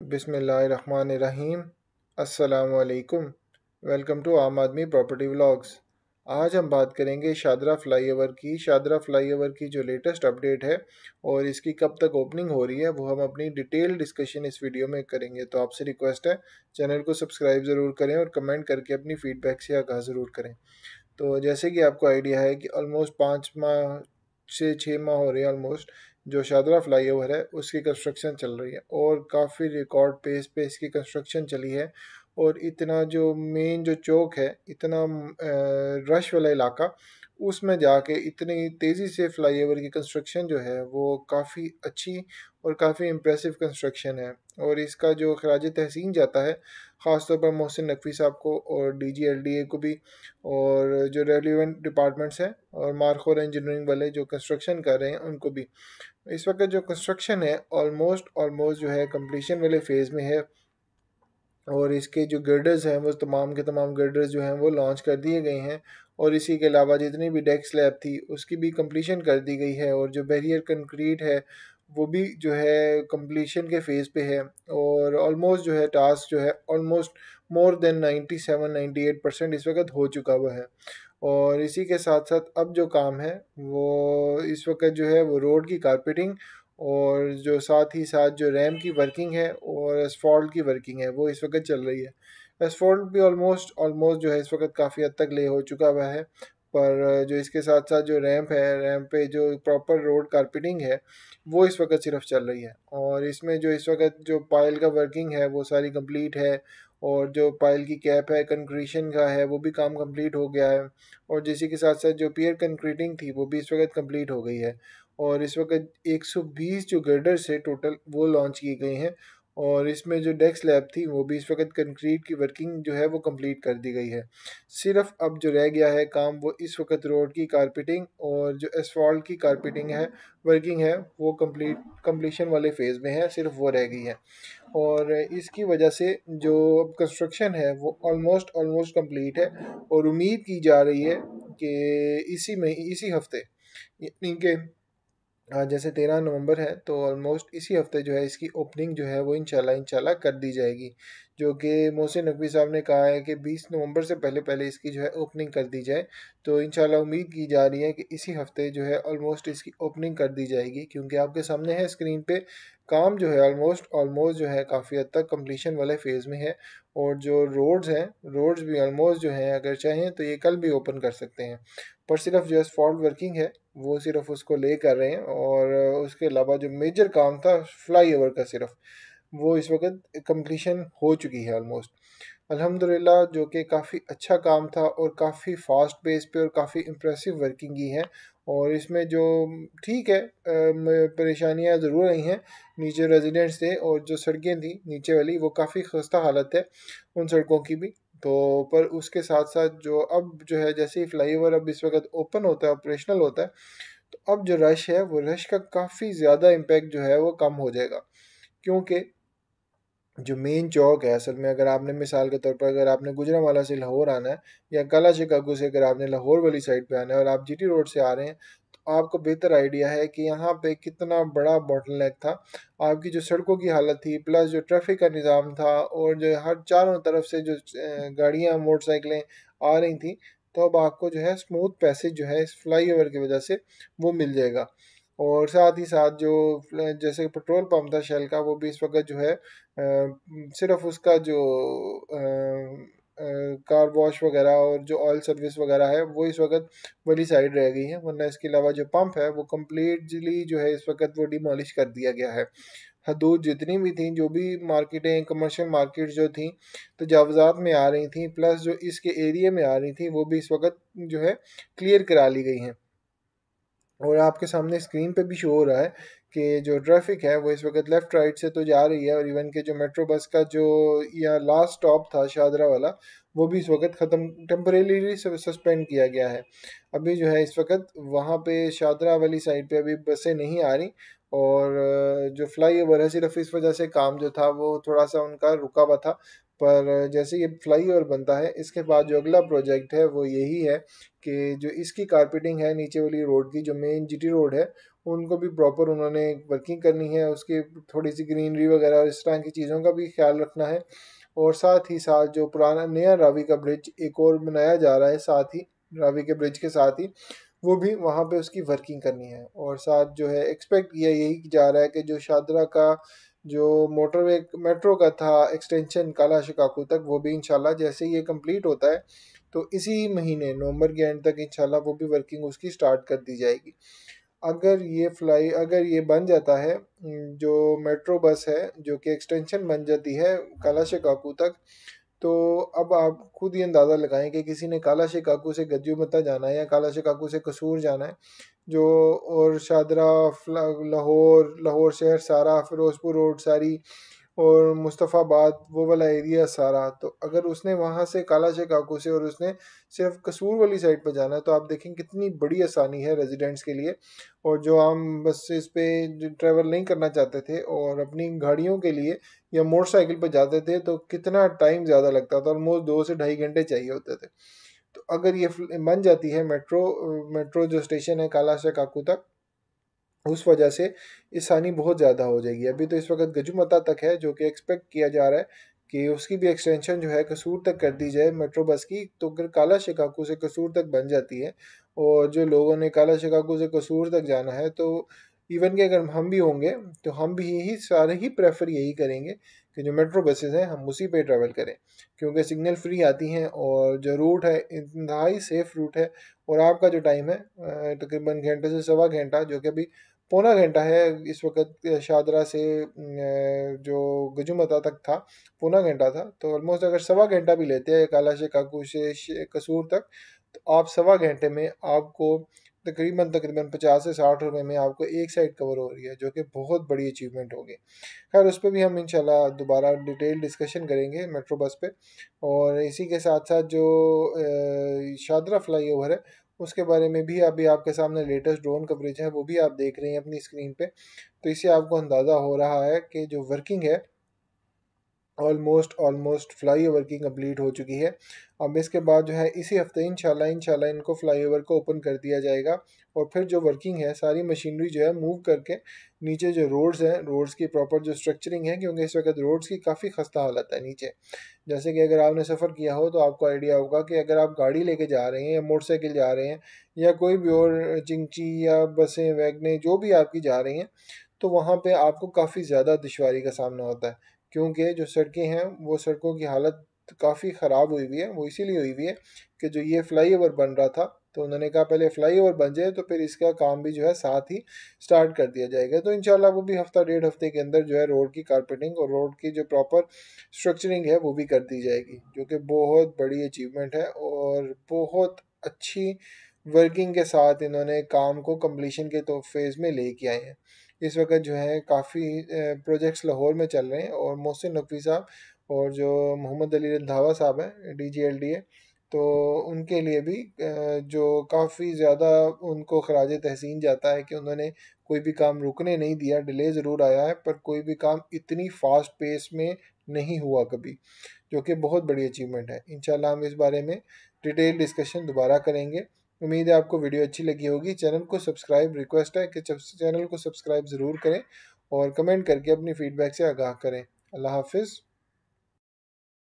बिस्मिल्लाहिर्रहमानिर्रहीम। अस्सलामुअलैकुम। Welcome to आम आदमी प्रॉपर्टी व्लॉग्स। आज हम बात करेंगे शादरा फ्लाईओवर की। शादरा फ्लाईओवर की जो लेटेस्ट अपडेट है और इसकी कब तक ओपनिंग हो रही है वो हम अपनी डिटेल डिस्कशन इस वीडियो में करेंगे। तो आपसे रिक्वेस्ट है चैनल को सब्सक्राइब ज़रूर करें और कमेंट करके अपनी फ़ीडबैक से आगाह ज़रूर करें। तो जैसे कि आपको आइडिया है कि ऑलमोस्ट 5 माह से 6 माह हो रहे हैं ऑलमोस्ट जो शादरा फ्लाईओवर है उसकी कंस्ट्रक्शन चल रही है और काफ़ी रिकॉर्ड पेस पे इसकी कंस्ट्रक्शन चली है। और इतना जो मेन जो चौक है, इतना रश वाला इलाका, उसमें जाके इतनी तेज़ी से फ्लाईओवर की कंस्ट्रक्शन जो है वो काफ़ी अच्छी और काफ़ी इम्प्रेसिव कंस्ट्रक्शन है। और इसका जो खराज तहसीन जाता है ख़ास तौर पर मोहसिन नकवी साहब को और DGLDA को भी, और जो रेलिवेंट डिपार्टमेंट्स हैं और मार्कोर इंजीनियरिंग वाले जो कंस्ट्रक्शन कर रहे हैं उनको भी। इस वक्त जो कंस्ट्रक्शन है ऑलमोस्ट ऑलमोस्ट जो है कंप्लीशन वाले फेज़ में है। और इसके जो गर्डर्स हैं वो तमाम के तमाम गर्डर्स जो हैं वो लॉन्च कर दिए गए हैं। और इसी के अलावा जितनी भी डेक स्लैब थी उसकी भी कंप्लीशन कर दी गई है। और जो बैरियर कंक्रीट है वो भी जो है कंप्लीशन के फेज़ पे है। और ऑलमोस्ट जो है टास्क जो है ऑलमोस्ट मोर देन 97-98% इस वक्त हो चुका हुआ है। और इसी के साथ साथ अब जो काम है वो इस वक्त जो है वो रोड की कारपेटिंग और जो साथ ही साथ जो रैम की वर्किंग है और एसफॉल्ट की वर्किंग है वो इस वक्त चल रही है। एसफॉल्ट भी ऑलमोस्ट ऑलमोस्ट जो है इस वक्त काफ़ी हद तक ले हो चुका हुआ है। पर जो इसके साथ साथ जो रैम्प है, रैम्प पे जो प्रॉपर रोड कारपेटिंग है वो इस वक्त सिर्फ चल रही है। और इसमें जो इस वक्त जो पाइल का वर्किंग है वो सारी कंप्लीट है। और जो पाइल की कैप है कंक्रीशन का है वो भी काम कंप्लीट हो गया है। और जिसी के साथ साथ जो पियर कंक्रीटिंग थी वो भी इस वक्त कंप्लीट हो गई है। और इस वक्त 120 जो गर्डर्स है टोटल वो लॉन्च की गई हैं। और इसमें जो डेस्क स्लैब थी वो भी इस वक्त कंक्रीट की वर्किंग जो है वो कंप्लीट कर दी गई है। सिर्फ अब जो रह गया है काम वो इस वक्त रोड की कारपेटिंग और जो एसफॉल्ट की कारपेटिंग है वर्किंग है वो कंप्लीशन वाले फेज़ में है, सिर्फ वो रह गई है। और इसकी वजह से जो अब कंस्ट्रक्शन है वो ऑलमोस्ट ऑलमोस्ट कंप्लीट है। और उम्मीद की जा रही है कि इसी हफ्ते, यानी कि आज जैसे 13 नवंबर है तो ऑलमोस्ट इसी हफ्ते जो है इसकी ओपनिंग जो है वो इंशाल्लाह इंशाल्लाह कर दी जाएगी। जो कि मोहसिन नकवी साहब ने कहा है कि 20 नवंबर से पहले पहले इसकी जो है ओपनिंग कर दी जाए। तो इंशाल्लाह उम्मीद की जा रही है कि इसी हफ्ते जो है ऑलमोस्ट इसकी ओपनिंग कर दी जाएगी, क्योंकि आपके सामने है स्क्रीन पे काम जो है ऑलमोस्ट ऑलमोस्ट जो है काफ़ी हद तक कंप्लीशन वाले फेज़ में है। और जो रोड्स हैं, रोड्स भी ऑलमोस्ट जो हैं अगर चाहें तो ये कल भी ओपन कर सकते हैं। पर सिर्फ जो एसफॉल्ट वर्किंग है वो सिर्फ उसको ले कर रहे हैं। और उसके अलावा जो मेजर काम था फ्लाई ओवर का सिर्फ वो इस वक्त कंप्लीशन हो चुकी है ऑलमोस्ट अल्हम्दुलिल्लाह, जो कि काफ़ी अच्छा काम था और काफ़ी फास्ट पेस पे और काफ़ी इम्प्रेसिव वर्किंग की है। और इसमें जो ठीक है परेशानियां ज़रूर आई हैं। नीचे रेजिडेंट्स थे और जो सड़कें थी नीचे वाली वो काफ़ी खस्ता हालत है उन सड़कों की भी। तो पर उसके साथ साथ जो अब जो है जैसे ही फ्लाईओवर अब इस वक्त ओपन होता है, ऑपरेशनल होता है, तो अब जो रश है वो रश का काफ़ी ज़्यादा इम्पैक्ट जो है वो कम हो जाएगा। क्योंकि जो मेन चौक है असल में, अगर आपने मिसाल के तौर पर अगर आपने गुजरांवाला से लाहौर आना है या काला शिकागो से अगर आपने लाहौर वाली साइड पे आना है और आप GT रोड से आ रहे हैं, तो आपको बेहतर आइडिया है कि यहाँ पे कितना बड़ा बॉटलनेक था। आपकी जो सड़कों की हालत थी प्लस जो ट्रैफिक का निज़ाम था और जो हर चारों तरफ से जो गाड़ियाँ मोटरसाइकिलें आ रही थी, तो अब आपको जो है स्मूथ पैसेज जो है इस फ्लाई ओवर की वजह से वो मिल जाएगा। और साथ ही साथ जो जैसे पेट्रोल पंप था शेल का वो भी इस वक्त जो है सिर्फ उसका जो कार वॉश वगैरह और जो ऑयल सर्विस वगैरह है वो इस वक्त वाली साइड रह गई है, वरना इसके अलावा जो पंप है वो कम्प्लीटली जो है इस वक्त वो डिमोलिश कर दिया गया है। हदूद जितनी भी थी, जो भी मार्केटें कमर्शियल मार्केट जो थी तजावज़ात में आ रही थी प्लस जो इसके एरिया में आ रही थी वो भी इस वक्त जो है क्लियर करा ली गई हैं। और आपके सामने स्क्रीन पे भी शो हो रहा है कि जो ट्रैफिक है वो इस वक्त लेफ़्ट राइट से तो जा रही है। और इवन के जो मेट्रो बस का जो या लास्ट स्टॉप था शादरा वाला वो भी इस वक्त ख़त्म, टेम्परेली सस्पेंड किया गया है। अभी जो है इस वक्त वहाँ पे शादरा वाली साइड पे अभी बसें नहीं आ रही। और जो फ्लाई ओवर है सिर्फ इस वजह से काम जो था वो थोड़ा सा उनका रुका हुआ था। पर जैसे ये फ्लाई ओवर बनता है इसके बाद जो अगला प्रोजेक्ट है वो यही है कि जो इसकी कारपेटिंग है नीचे वाली रोड की, जो मेन GT रोड है उनको भी प्रॉपर उन्होंने वर्किंग करनी है, उसकी थोड़ी सी ग्रीनरी वगैरह इस तरह की चीज़ों का भी ख्याल रखना है। और साथ ही साथ जो पुराना नया रावी का ब्रिज एक और बनाया जा रहा है, साथ ही रावी के ब्रिज के साथ ही वो भी वहाँ पे उसकी वर्किंग करनी है। और साथ जो है एक्सपेक्ट किया यही जा रहा है कि जो शादरा का जो मोटरवे मेट्रो का था एक्सटेंशन काला शिकागो तक, वो भी इंशाल्लाह जैसे ही ये कंप्लीट होता है तो इसी महीने नवंबर के एंड तक इंशाल्लाह वो भी वर्किंग उसकी स्टार्ट कर दी जाएगी। अगर ये बन जाता है, जो मेट्रो बस है जो कि एक्सटेंशन बन जाती है काला शिकागो तक, तो अब आप खुद ही अंदाज़ा लगाएं कि किसी ने काला शिकागो से गज्जूमता जाना है या काला शिकागो से कसूर जाना है, जो और शादरा, लाहौर, लाहौर शहर सारा, फिरोजपुर रोड सारी और मुस्तफ़ाबाद वो वाला एरिया सारा, तो अगर उसने वहाँ से काला शिकागो से और उसने सिर्फ कसूर वाली साइड पर जाना है, तो आप देखें कितनी बड़ी आसानी है रेजिडेंट्स के लिए। और जो आम बसेस पे जो ट्रैवल नहीं करना चाहते थे और अपनी गाड़ियों के लिए या मोटरसाइकिल पर जाते थे, तो कितना टाइम ज़्यादा लगता था, ऑलमोस्ट 2 से ढाई घंटे चाहिए होते थे। तो अगर ये बन जाती है मेट्रो जो स्टेशन है काला शिकागो तक, उस वजह से आसानी बहुत ज़्यादा हो जाएगी। अभी तो इस वक्त गजुमता तक है जो कि एक्सपेक्ट किया जा रहा है कि उसकी भी एक्सटेंशन जो है कसूर तक कर दी जाए मेट्रो बस की, तो अगर काला शिकागो से कसूर तक बन जाती है और जो लोगों ने काला शिकागो से कसूर तक जाना है, तो इवन कि अगर हम भी होंगे तो हम भी यही सारे ही प्रेफर यही करेंगे कि जो मेट्रो बसेस हैं हम उसी पे ट्रैवल करें, क्योंकि सिग्नल फ्री आती हैं और जो रूट है इंतहाई सेफ़ रूट है। और आपका जो टाइम है तकरीबन घंटे से सवा घंटा, जो कि अभी पौना घंटा है इस वक्त शादरा से जो गजुमता तक था पौना घंटा था, तो ऑलमोस्ट अगर सवा घंटा भी लेते हैं काला शिकागो से कसूर तक, तो आप सवा घंटे में आपको तकरीबन तकरीबन 50 से 60 रुपए में आपको एक साइड कवर हो रही है, जो कि बहुत बड़ी अचीवमेंट होगी। खैर उस पर भी हम इंशाल्लाह दोबारा डिटेल डिस्कशन करेंगे मेट्रो बस पे। और इसी के साथ साथ जो शादरा फ्लाई ओवर है उसके बारे में भी अभी आपके सामने लेटेस्ट ड्रोन कवरेज है वो भी आप देख रहे हैं अपनी स्क्रीन पे, तो इससे आपको अंदाज़ा हो रहा है कि जो वर्किंग है ऑलमोस्ट फ्लाईओवर की कंप्लीट हो चुकी है। अब इसके बाद जो है इसी हफ्ते इंशाल्लाह इनको फ्लाईओवर को ओपन कर दिया जाएगा। और फिर जो वर्किंग है सारी मशीनरी जो है मूव करके नीचे जो रोड्स हैं, रोड्स की प्रॉपर जो स्ट्रक्चरिंग है, क्योंकि इस वक्त रोड्स की काफ़ी खस्ता हालत है नीचे। जैसे कि अगर आपने सफ़र किया हो तो आपको आइडिया होगा कि अगर आप गाड़ी लेके जा रहे हैं या मोटरसाइकिल जा रहे हैं या कोई भी और चिंची या बसें वैगनें जो भी आपकी जा रही हैं, तो वहाँ पे आपको काफ़ी ज़्यादा दुश्वारी का सामना होता है, क्योंकि जो सड़कें हैं वो सड़कों की हालत काफ़ी ख़राब हुई हुई है। वो इसीलिए हुई हुई है कि जो ये फ्लाईओवर बन रहा था, तो उन्होंने कहा पहले फ्लाईओवर बन जाए तो फिर इसका काम भी जो है साथ ही स्टार्ट कर दिया जाएगा। तो इंशाल्लाह वो भी हफ्ता डेढ़ हफ्ते के अंदर जो है रोड की कारपेटिंग और रोड की जो प्रॉपर स्ट्रक्चरिंग है वो भी कर दी जाएगी, जो कि बहुत बड़ी अचीवमेंट है और बहुत अच्छी वर्किंग के साथ इन्होंने काम को कम्प्लीशन के तो फेज़ में लेके आए हैं। इस वक्त जो है काफ़ी प्रोजेक्ट्स लाहौर में चल रहे हैं और मोहसिन नकवी साहब और जो मोहम्मद अली रंधावा साहब हैं DGLDA, तो उनके लिए भी जो काफ़ी ज़्यादा उनको खराज तहसीन जाता है कि उन्होंने कोई भी काम रुकने नहीं दिया। डिले ज़रूर आया है पर कोई भी काम इतनी फास्ट पेस में नहीं हुआ कभी, जो कि बहुत बड़ी अचीवमेंट है। इंशाल्लाह हम इस बारे में डिटेल डिस्कशन दोबारा करेंगे। उम्मीद है आपको वीडियो अच्छी लगी होगी। चैनल को सब्सक्राइब रिक्वेस्ट है कि चैनल को सब्सक्राइब ज़रूर करें और कमेंट करके अपनी फ़ीडबैक से आगाह करें। अल्लाह हाफिज़।